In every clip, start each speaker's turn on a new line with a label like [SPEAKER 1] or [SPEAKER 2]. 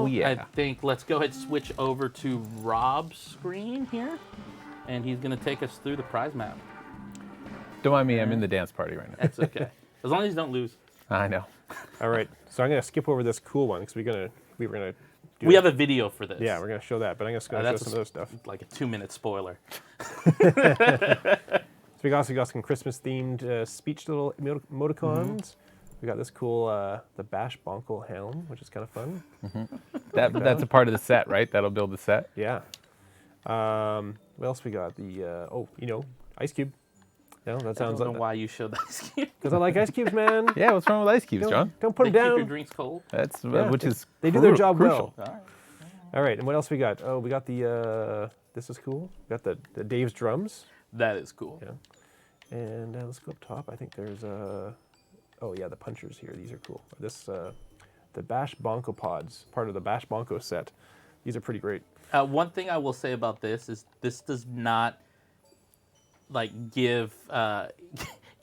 [SPEAKER 1] Oh, yeah.
[SPEAKER 2] I think let's go ahead and switch over to Rob's screen here, and he's going to take us through the prize map.
[SPEAKER 1] Don't mind me, I'm in the dance party right now.
[SPEAKER 2] That's okay. As long as you don't lose.
[SPEAKER 1] I know.
[SPEAKER 3] All right, so I'm going to skip over this cool one because we were gonna.
[SPEAKER 2] We have a video for this.
[SPEAKER 3] Yeah, we're going to show that, but I'm just going to show some other stuff.
[SPEAKER 2] Like a 2-minute spoiler.
[SPEAKER 3] So we also got some Christmas-themed speech little emoticons. We got this cool the Bash Bonkel helm, which is kind of fun.
[SPEAKER 1] That's a part of the set, right? That'll build the set.
[SPEAKER 3] Yeah. What else we got? The Ice Cube. No, that sounds
[SPEAKER 2] I don't
[SPEAKER 3] like
[SPEAKER 2] know why you showed that ice cube.
[SPEAKER 3] because I like ice cubes, man.
[SPEAKER 1] Yeah, what's wrong with ice cubes, John?
[SPEAKER 3] Don't put
[SPEAKER 2] They
[SPEAKER 3] them
[SPEAKER 2] keep your
[SPEAKER 3] down.
[SPEAKER 2] drinks cold.
[SPEAKER 1] That's
[SPEAKER 3] Yeah,
[SPEAKER 1] which is
[SPEAKER 3] they do their job
[SPEAKER 1] crucial.
[SPEAKER 3] well.
[SPEAKER 2] All right.
[SPEAKER 3] All right, and what else we got? Oh, we got the this is cool. We got the Dave's drums.
[SPEAKER 2] That is cool.
[SPEAKER 3] Yeah. And let's go up top. I think there's oh yeah, the punchers here. These are cool. This the Bash Bonko pods, part of the Bash Bonko set. These are pretty great.
[SPEAKER 2] One thing I will say about this is this does not like give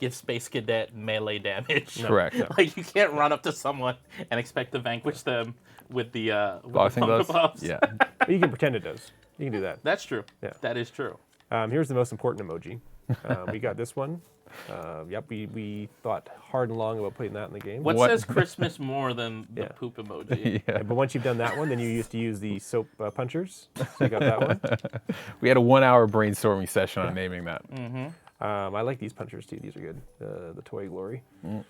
[SPEAKER 2] Space Cadet melee damage.
[SPEAKER 1] No, Correct. No.
[SPEAKER 2] Like you can't run up to someone and expect to vanquish them with the
[SPEAKER 1] Boxing gloves.
[SPEAKER 2] gloves.
[SPEAKER 1] Yeah.
[SPEAKER 3] But you can pretend it does. You can do that.
[SPEAKER 2] That's true.
[SPEAKER 3] Yeah.
[SPEAKER 2] That is true.
[SPEAKER 3] Here's the most important emoji. We got this one. Yep, we thought hard and long about putting that in the game.
[SPEAKER 2] What says Christmas more than the
[SPEAKER 3] Yeah.
[SPEAKER 2] poop emoji?
[SPEAKER 3] Yeah, but once you've done that one, then you used to use the soap punchers. So you got that one.
[SPEAKER 1] We had a 1-hour brainstorming session on naming that.
[SPEAKER 3] I like these punchers too. These are good. The Toy Glory. And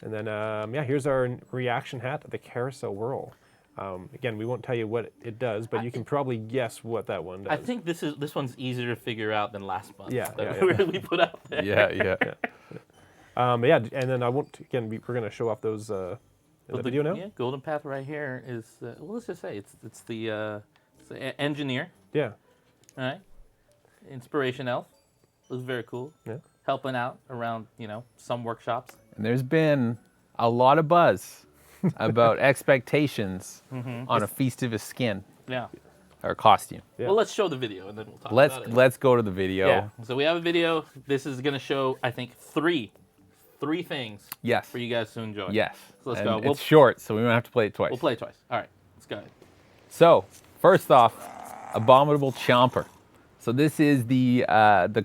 [SPEAKER 3] then, yeah, here's our reaction hat, the Carousel Whirl. Again, we won't tell you what it does, but you can probably guess what that one does.
[SPEAKER 2] I think this one's easier to figure out than last month.
[SPEAKER 3] Yeah,
[SPEAKER 2] that
[SPEAKER 3] yeah,
[SPEAKER 2] we put out there.
[SPEAKER 1] Yeah.
[SPEAKER 3] Yeah, and then I won't, again, we're going to show off those in the video now.
[SPEAKER 2] Yeah, Golden Path right here is, well, let's just say it's the engineer,
[SPEAKER 3] Yeah.
[SPEAKER 2] all right? Inspiration Elf. It was very cool.
[SPEAKER 3] Yeah.
[SPEAKER 2] Helping out around, some workshops.
[SPEAKER 1] And there's been a lot of buzz about expectations on a Feastivus skin
[SPEAKER 2] Yeah.
[SPEAKER 1] or costume.
[SPEAKER 3] Yeah.
[SPEAKER 2] Well, let's show the video and then we'll talk about it.
[SPEAKER 1] Let's go to the video.
[SPEAKER 2] Yeah. So we have a video. This is going to show, I think, three things
[SPEAKER 1] Yes.
[SPEAKER 2] for you guys to enjoy.
[SPEAKER 1] Yes.
[SPEAKER 2] So let's
[SPEAKER 1] And
[SPEAKER 2] go.
[SPEAKER 1] it's short, so we won't have to play it twice.
[SPEAKER 2] We'll play it twice. All right. Let's go ahead.
[SPEAKER 1] So, first off, Abominable Chomper. So this is the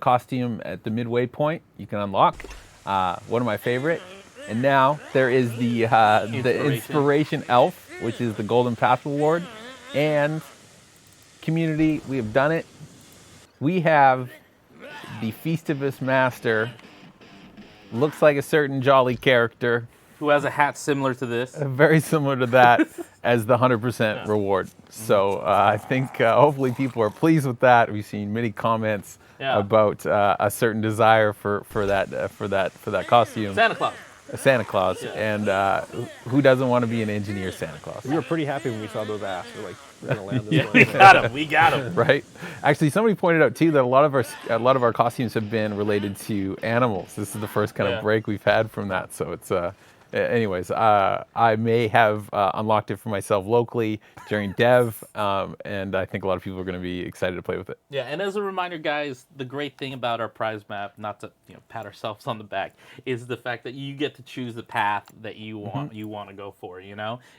[SPEAKER 1] costume at the midway point you can unlock. One of my favorite. And now there is the Inspiration Elf, which is the Golden Path Award. And community, we have done it. We have the Feastivus Master. Looks like a certain jolly character.
[SPEAKER 2] Who has a hat similar to this?
[SPEAKER 1] Very similar to that as the 100% reward. So I think hopefully people are pleased with that. We've seen many comments about a certain desire for that costume.
[SPEAKER 2] Santa Claus.
[SPEAKER 1] Santa Claus, and who doesn't want to be an engineer Santa Claus?
[SPEAKER 3] We were pretty happy when we saw those asks. We're like, we're going to land this
[SPEAKER 2] Yeah,
[SPEAKER 3] one.
[SPEAKER 2] we got him.
[SPEAKER 1] Right. Actually, somebody pointed out too that a lot of our costumes have been related to animals. This is the first kind of break we've had from that. So it's anyways, I may have unlocked it for myself locally during dev, and I think a lot of people are going to be excited to play with it.
[SPEAKER 2] Yeah, and as a reminder, guys, the great thing about our prize map, not to pat ourselves on the back, is the fact that you get to choose the path that you want to go for.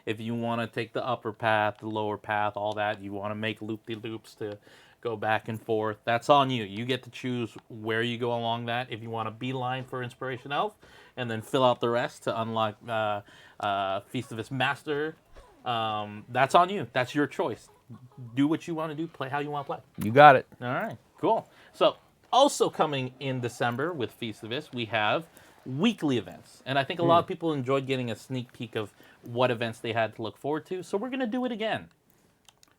[SPEAKER 2] If you want to take the upper path, the lower path, all that, you want to make loop-de-loops to go back and forth. That's on you. You get to choose where you go along that. If you want to beeline for Inspiration Elf, and then fill out the rest to unlock Feastivus Master. That's on you. That's your choice. Do what you want to do. Play how you want to play.
[SPEAKER 1] You got it.
[SPEAKER 2] All right, cool. So also coming in December with Feastivus, we have weekly events. And I think a lot of people enjoyed getting a sneak peek of what events they had to look forward to. So we're going to do it again.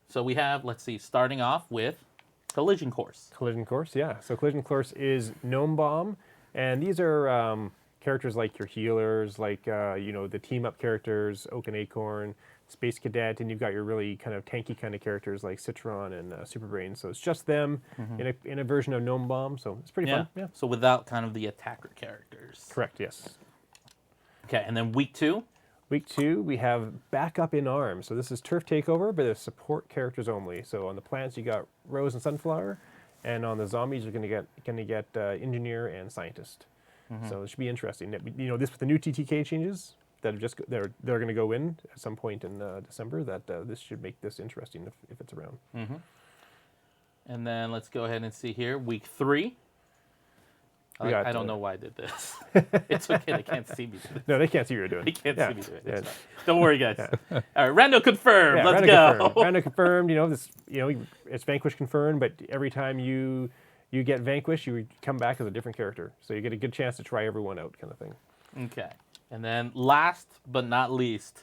[SPEAKER 2] So we have, let's see, starting off with Collision Course.
[SPEAKER 3] Collision Course, yeah. So Collision Course is Gnome Bomb, and these are characters like your healers, like the team up characters, Oak and Acorn, Space Cadet, and you've got your really kind of tanky kind of characters like Citron and Super Brain. So it's just them in a version of Gnome Bomb. So it's pretty fun. Yeah.
[SPEAKER 2] So without kind of the attacker characters.
[SPEAKER 3] Correct. Yes.
[SPEAKER 2] Okay, and then week 2.
[SPEAKER 3] Week 2, we have Backup in Arms. So this is Turf Takeover, but it's support characters only. So on the plants, you got Rose and Sunflower, and on the zombies, you're going to get Engineer and Scientist. So it should be interesting. This with the new TTK changes, that have just they're going to go in at some point in December. That this should make this interesting if it's around.
[SPEAKER 2] And then let's go ahead and see here, week 3. I don't know why I did this. It's okay, they can't see me do this.
[SPEAKER 3] No, they can't see what you're doing.
[SPEAKER 2] They can't see me do it.
[SPEAKER 3] Yeah.
[SPEAKER 2] It's fine. Don't worry, guys. All right, rando confirmed. Let's
[SPEAKER 3] rando
[SPEAKER 2] go.
[SPEAKER 3] Confirmed. Rando confirmed. It's Vanquish confirmed, but every time you get Vanquish, you come back as a different character. So you get a good chance to try everyone out, kind of thing.
[SPEAKER 2] Okay. And then last but not least,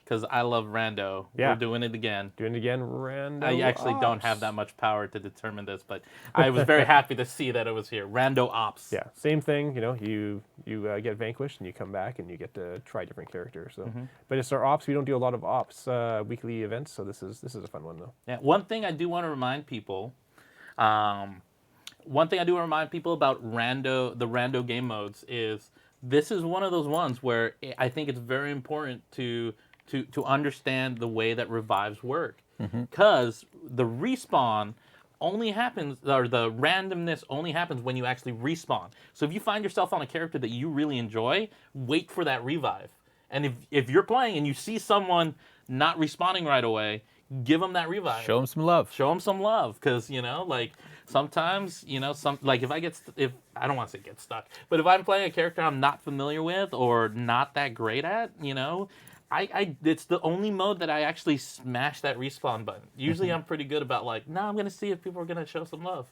[SPEAKER 2] because I love rando, we're doing it again.
[SPEAKER 3] Doing it again, rando.
[SPEAKER 2] I actually don't have that much power to determine this, but I was very happy to see that it was here. Rando Ops.
[SPEAKER 3] Yeah, same thing. You get Vanquished and you come back and you get to try different characters. So, but it's our ops. We don't do a lot of ops weekly events, so this is a fun one though.
[SPEAKER 2] Yeah. One thing I do want to remind people. One thing I do want to remind people about the rando game modes is this is one of those ones where I think it's very important to understand the way that revives work, because the respawn only happens, or the randomness only happens when you actually respawn. So if you find yourself on a character that you really enjoy, wait for that revive. And if you're playing and you see someone not respawning right away, give them that revive.
[SPEAKER 1] Show them some love.
[SPEAKER 2] Show them some love, because sometimes if I don't want to say get stuck, but if I'm playing a character I'm not familiar with or not that great at, it's the only mode that I actually smash that respawn button. Usually I'm pretty good about no, I'm going to see if people are going to show some love.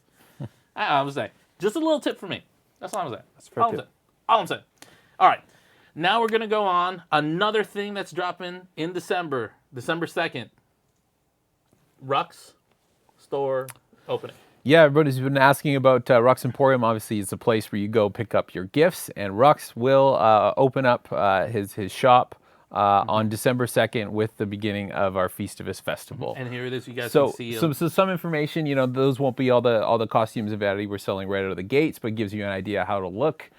[SPEAKER 2] I was saying, just a little tip for me. That's all I'm saying.
[SPEAKER 3] That's a fair tip.
[SPEAKER 2] All I'm saying. All right. Now we're going to go on. Another thing that's dropping in December 2nd. RUX store opening.
[SPEAKER 1] Yeah, everybody's been asking about RUX Emporium. Obviously, it's a place where you go pick up your gifts, and RUX will open up his shop on December 2nd with the beginning of our Feastivus festival.
[SPEAKER 2] And here it is, you guys can see.
[SPEAKER 1] So some information, those won't be all the costumes and vanity we're selling right out of the gates, but it gives you an idea how to look.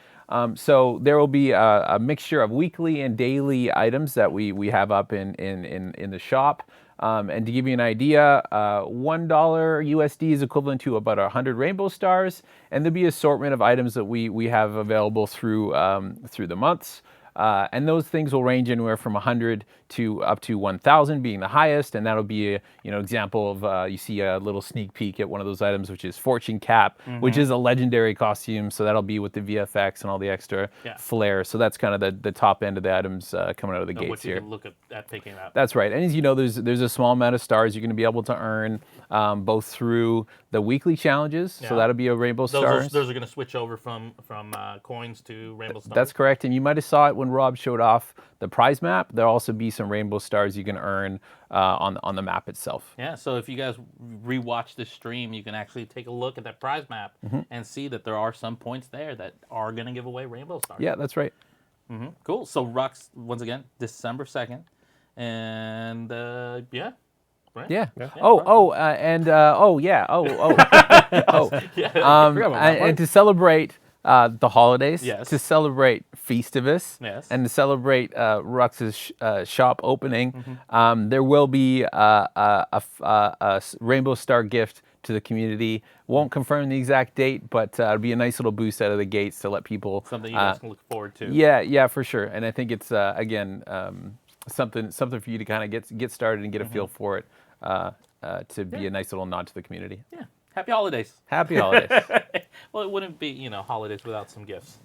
[SPEAKER 1] So there will be a mixture of weekly and daily items that we have up in the shop. And to give you an idea, $1 USD is equivalent to about 100 rainbow stars, and there'll be an assortment of items that we have available through the months. And those things will range anywhere from 100 to up to 1,000 being the highest, and that'll be a example of you see a little sneak peek at one of those items, which is Fortune Cap, which is a legendary costume. So that'll be with the VFX and all the extra flair. So that's kind of the top end of the items coming out of the gates
[SPEAKER 2] what you
[SPEAKER 1] here.
[SPEAKER 2] can look at picking up.
[SPEAKER 1] That's right, and as you know, there's a small amount of stars you're going to be able to earn both through the weekly challenges. So that'll be a rainbow stars.
[SPEAKER 2] Those are going to switch over from coins to rainbow stars.
[SPEAKER 1] That's correct, and you might have saw it when Rob showed off the prize map. There'll also be some rainbow stars you can earn on the map itself.
[SPEAKER 2] Yeah, so if you guys rewatch this stream, you can actually take a look at that prize map and see that there are some points there that are going to give away rainbow stars.
[SPEAKER 1] Yeah, that's right.
[SPEAKER 2] Cool. So RUX, once again, December 2nd. And, yeah. Right?
[SPEAKER 1] Yeah. And to celebrate the holidays, to celebrate Feastivus, and to celebrate Rux's shop opening, there will be a rainbow star gift to the community. Won't confirm the exact date, but it'll be a nice little boost out of the gates to let people.
[SPEAKER 2] Something you guys can look forward to.
[SPEAKER 1] Yeah, for sure. And I think it's again something for you to kind of get started and get a feel for it. To be a nice little nod to the community.
[SPEAKER 2] Yeah. Happy holidays.
[SPEAKER 1] Happy holidays.
[SPEAKER 2] Well, it wouldn't be, holidays without some gifts.